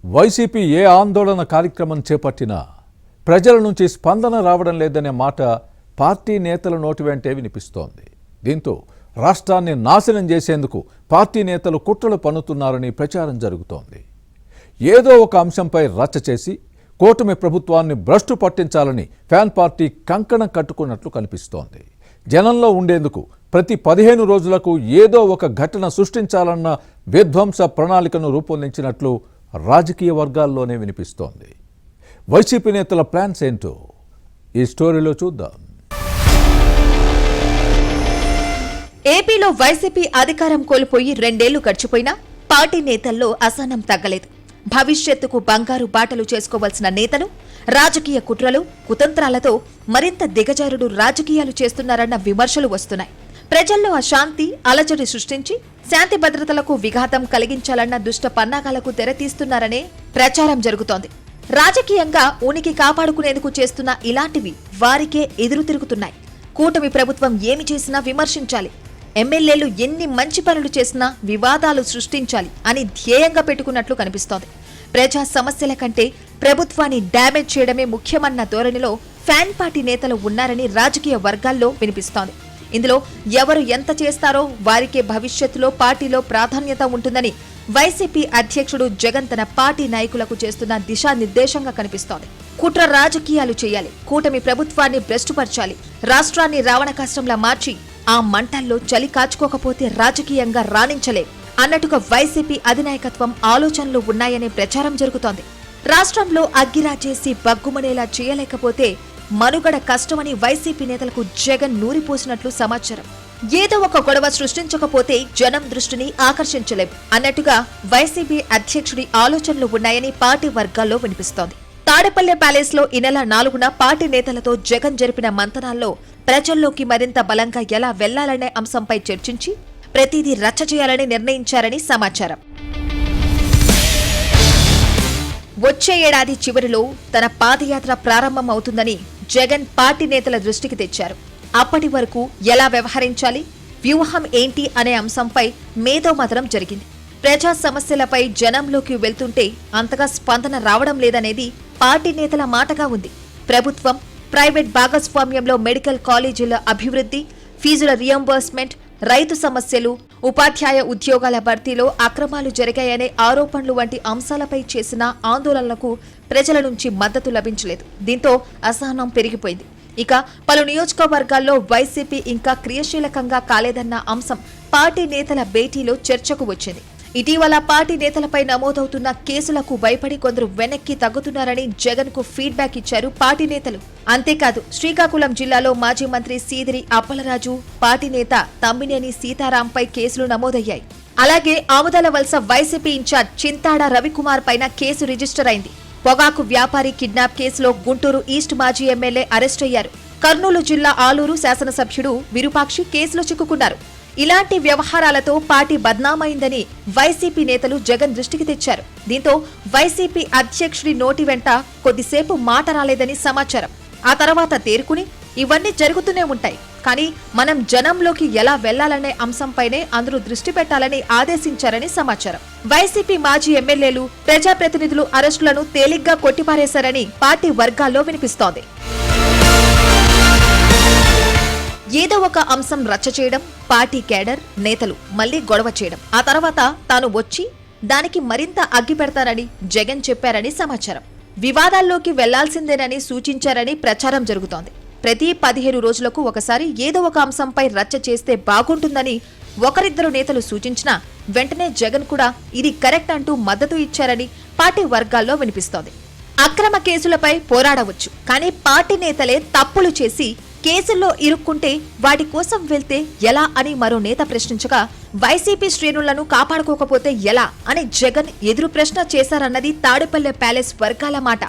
YCP ఏ ఆందోళన కార్యక్రమం చేపట్టినా ప్రజల నుంచి స్పందన రావడం లేదనే మాట పార్టీ నేతల నోటి వెంటే వినిపిస్తోంది. దీంతో రాష్ట్రాన్ని నాశనం చేసేందుకు పార్టీ నేతలు కుట్రలు పన్నుతున్నారని ప్రచారం జరుగుతోంది. ఏదో ఒక అంశంపై రచ్చ చేసి కూటమి ప్రభుత్వాన్ని భ్రష్టు పట్టించాలని ఫ్యాన్ పార్టీ కంకణం కట్టుకున్నట్లు కనిపిస్తోంది. జనంలో ఉండేందుకు ప్రతి 15 రోజులకు ఏదో ఒక ఘటన సృష్టించాలన్న విధ్వంస ప్రణాళికను రూపొందించినట్లు రాజకీయ వర్గాల్లోనే వినిపిస్తోంది. వైసీపీ నేతల ప్లాన్స్ ఏంటో ఈ స్టోరీలో చూద్దాం. ఏపీలో వైసీపీ అధికారం కోల్పోయి 2 ఏళ్లు గడిచిపోయినా పార్టీ నేతల్లో అసహనం తగ్గలేదు. భవిష్యత్తుకు బంగారు బాటలు చేసుకోవాల్సిన నేతలు రాజకీయ కుట్రలు కుతంత్రాలతో మరింత దిగజారుడు రాజకీయాలు చేస్తున్నారన్న విమర్శలు వస్తున్నాయి. ప్రజల్లో అశాంతి అలజడి సృష్టించి శాంతి భద్రతలకు విఘాతం కలిగించాలన్న దుష్ట పన్నాగాలకు తెరతీస్తున్నారనే ప్రచారం జరుగుతోంది. రాజకీయంగా ఉనికి కాపాడుకునేందుకు చేస్తున్న ఇలాంటివి వారికే ఎదురు తిరుగుతున్నాయి. కూటమి ప్రభుత్వం ఏమి చేసినా విమర్శించాలి, ఎమ్మెల్యేలు ఎన్ని మంచి పనులు చేసినా వివాదాలు సృష్టించాలి అని ధ్యేయంగా పెట్టుకున్నట్లు కనిపిస్తోంది. ప్రజా సమస్యల కంటే ప్రభుత్వాన్ని డ్యామేజ్ చేయడమే ముఖ్యమన్న ధోరణిలో ఫ్యాన్ పార్టీ నేతలు ఉన్నారని రాజకీయ వర్గాల్లో వినిపిస్తోంది. ఇందులో ఎవరు ఎంత చేస్తారో వారికే భవిష్యత్తులో పార్టీలో ప్రాధాన్యత ఉంటుందని వైసీపీ అధ్యక్షుడు జగన్ తన పార్టీ నాయకులకు చేస్తున్న దిశానిర్దేశంగా కనిపిస్తోంది. కుట్ర రాజకీయాలు చేయాలి, కూటమి ప్రభుత్వాన్ని భ్రష్టుపరచాలి, రాష్ట్రాన్ని రావణ కష్టంలా మార్చి ఆ మంటల్లో చలి కాచుకోకపోతే రాజకీయంగా రాణించలేం అన్నట్టుగా వైసీపీ అధినాయకత్వం ఆలోచనలు ఉన్నాయనే ప్రచారం జరుగుతోంది. రాష్ట్రంలో అగ్గిరా చేసి బగ్గుమనేలా చేయలేకపోతే మనుగడ కష్టమని వైసీపీ నేతలకు జగన్ నూరిపోసినట్లు సమాచారం. ఏదో ఒక గొడవ సృష్టించకపోతే జనం దృష్టిని ఆకర్షించలేం అన్నట్టుగా వైసీపీ అధ్యక్షుడి ఆలోచనలు ఉన్నాయని పార్టీ వర్గాల్లో వినిపిస్తోంది. తాడేపల్లె ప్యాలెస్ లో ఈ నెల 4న పార్టీ నేతలతో జగన్ జరిపిన మంతనాల్లో ప్రజల్లోకి మరింత బలంగా ఎలా వెళ్లాలనే అంశంపై చర్చించి ప్రతిదీ రచ్చ చేయాలని నిర్ణయించారని సమాచారం. వచ్చే ఏడాది చివరిలో తన పాదయాత్ర ప్రారంభం అవుతుందని జగన్ పార్టీ నేతల దృష్టికి తెచ్చారు. అప్పటి వరకు ఎలా వ్యవహరించాలి, వ్యూహం ఏంటి అనే అంశంపై మేధోమథనం జరిగింది. ప్రజా సమస్యలపై జనంలోకి వెళ్తుంటే అంతగా స్పందన రావడం లేదనేది పార్టీ నేతల మాటగా ఉంది. ప్రభుత్వం ప్రైవేట్ భాగస్వామ్యంలో మెడికల్ కాలేజీల అభివృద్ధి, ఫీజుల రియంబర్స్మెంట్, రైతు సమస్యలు, ఉపాధ్యాయ ఉద్యోగాల భర్తీలో అక్రమాలు జరిగాయనే ఆరోపణలు వంటి అంశాలపై చేసిన ఆందోళనలకు ప్రజల నుంచి మద్దతు లభించలేదు. దీంతో అసహనం పెరిగిపోయింది. ఇక పలు నియోజకవర్గాల్లో వైసీపీ ఇంకా క్రియాశీలకంగా కాలేదన్న అంశం పార్టీ నేతల భేటీలో చర్చకు వచ్చింది. ఇటీవల పార్టీ నేతలపై నమోదవుతున్న కేసులకు భయపడి కొందరు వెనక్కి తగ్గుతున్నారని జగన్ కు ఫీడ్బ్యాక్ ఇచ్చారు పార్టీ నేతలు. అంతేకాదు శ్రీకాకుళం జిల్లాలో మాజీ మంత్రి సీదిరి అప్పలరాజు, పార్టీ నేత తమ్మినేని సీతారాంపై కేసులు నమోదయ్యాయి. అలాగే ఆముదాల వలస వైసీపీ ఇన్ఛార్జ్ చింతాడ రవికుమార్ పైన కేసు రిజిస్టర్ అయింది. పొగాకు వ్యాపారి కిడ్నాప్ కేసులో గుంటూరు ఈస్ట్ మాజీ ఎమ్మెల్యే అరెస్ట్ అయ్యారు. కర్నూలు జిల్లా ఆలూరు శాసనసభ్యుడు విరూపాక్షి కేసులో చిక్కుకున్నారు. ఇలాంటి వ్యవహారాలతో పార్టీ బద్నామైందని వైసీపీ నేతలు జగన్ దృష్టికి తెచ్చారు. దీంతో వైసీపీ అధ్యక్షుడి నోటి వెంట కొద్దిసేపు మాట రాలేదని సమాచారం. ఆ తర్వాత తేరుకుని ఇవన్నీ జరుగుతూనే ఉంటాయి, కానీ మనం జనంలోకి ఎలా వెళ్లాలనే అంశంపైనే అందరూ దృష్టి పెట్టాలని ఆదేశించారని సమాచారం. వైసీపీ మాజీ ఎమ్మెల్యేలు, ప్రజాప్రతినిధులు అరెస్టులను తేలిగ్గా కొట్టిపారేశారని పార్టీ వర్గాల్లో వినిపిస్తోంది. ఏదో ఒక అంశం రచ్చ చేయడం, పార్టీ కేడర్ నేతలు మళ్లీ గొడవ చేయడం, ఆ తర్వాత తాను వచ్చి దానికి మరింత అగ్గి పెడతారని జగన్ చెప్పారని సమాచారం. వివాదాల్లోకి వెళ్లాల్సిందేనని సూచించారని ప్రచారం జరుగుతోంది. ప్రతి 15 రోజులకు ఒకసారి ఏదో ఒక అంశంపై రచ్చ చేస్తే బాగుంటుందని ఒకరిద్దరు నేతలు సూచించినా వెంటనే జగన్ కూడా ఇది కరెక్ట్ అంటూ మద్దతు ఇచ్చారని పార్టీ వర్గాల్లో వినిపిస్తోంది. అక్రమ కేసులపై పోరాడవచ్చు, కానీ పార్టీ నేతలే తప్పులు చేసి కేసుల్లో ఇరుక్కుంటే వాటి కోసం వెళ్తే ఎలా అని మరో నేత ప్రశ్నించగా వైసీపీ శ్రేణులను కాపాడుకోకపోతే ఎలా అని జగన్ ఎదురు ప్రశ్న చేశారన్నది తాడేపల్లె ప్యాలెస్ వర్గాల మాట.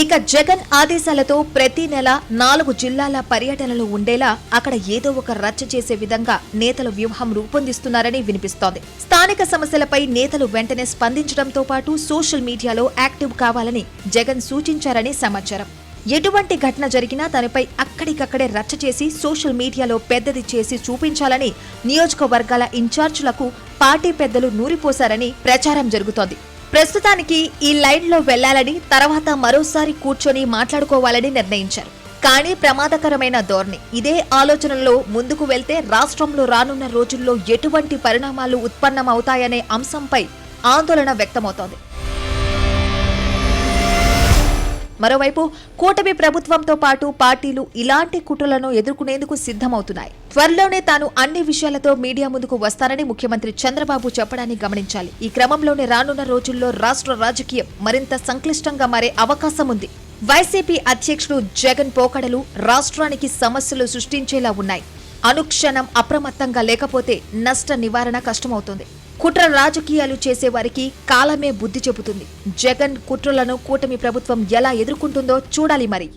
ఇక జగన్ ఆదేశాలతో ప్రతి నెల 4 జిల్లాల పర్యటనలు ఉండేలా అక్కడ ఏదో ఒక రచ్చ చేసే విధంగా నేతలు వ్యూహం రూపొందిస్తున్నారని వినిపిస్తోంది. స్థానిక సమస్యలపై నేతలు వెంటనే స్పందించడంతో పాటు సోషల్ మీడియాలో యాక్టివ్ కావాలని జగన్ సూచించారని సమాచారం. ఎటువంటి ఘటన జరిగినా తనపై అక్కడికక్కడే రచ్చ చేసి సోషల్ మీడియాలో పెద్దది చేసి చూపించాలని నియోజకవర్గాల ఇన్ఛార్జీలకు పార్టీ పెద్దలు నూరిపోశారని ప్రచారం జరుగుతోంది. ప్రస్తుతానికి ఈ లైన్లో వెళ్లాలని, తర్వాత మరోసారి కూర్చొని మాట్లాడుకోవాలని నిర్ణయించారు. కానీ ప్రమాదకరమైన ధోరణి. ఇదే ఆలోచనలో ముందుకు వెళ్తే రాష్ట్రంలో రానున్న రోజుల్లో ఎటువంటి పరిణామాలు ఉత్పన్నమవుతాయనే అంశంపై ఆందోళన వ్యక్తమవుతోంది. మరోవైపు కూటమి ప్రభుత్వంతో పాటు పార్టీలు ఇలాంటి కుట్రలను ఎదుర్కొనేందుకు సిద్ధమవుతున్నాయి. త్వరలోనే తాను అన్ని విషయాలతో మీడియా ముందుకు వస్తానని ముఖ్యమంత్రి చంద్రబాబు చెప్పడాన్ని గమనించాలి. ఈ క్రమంలోనే రానున్న రోజుల్లో రాష్ట్ర రాజకీయం మరింత సంక్లిష్టంగా మారే అవకాశం ఉంది. వైసీపీ అధ్యక్షుడు జగన్ పోకడలు రాష్ట్రానికి సమస్యలు సృష్టించేలా ఉన్నాయి. అనుక్షణం అప్రమత్తంగా లేకపోతే నష్ట నివారణ కష్టమవుతుంది. కుట్ర రాజకీయాలు చేసేవారికి కాలమే బుద్ధి చెబుతుంది. జగన్ కుట్రలను కూటమి ప్రభుత్వం ఎలా ఎదుర్కొంటుందో చూడాలి మరి.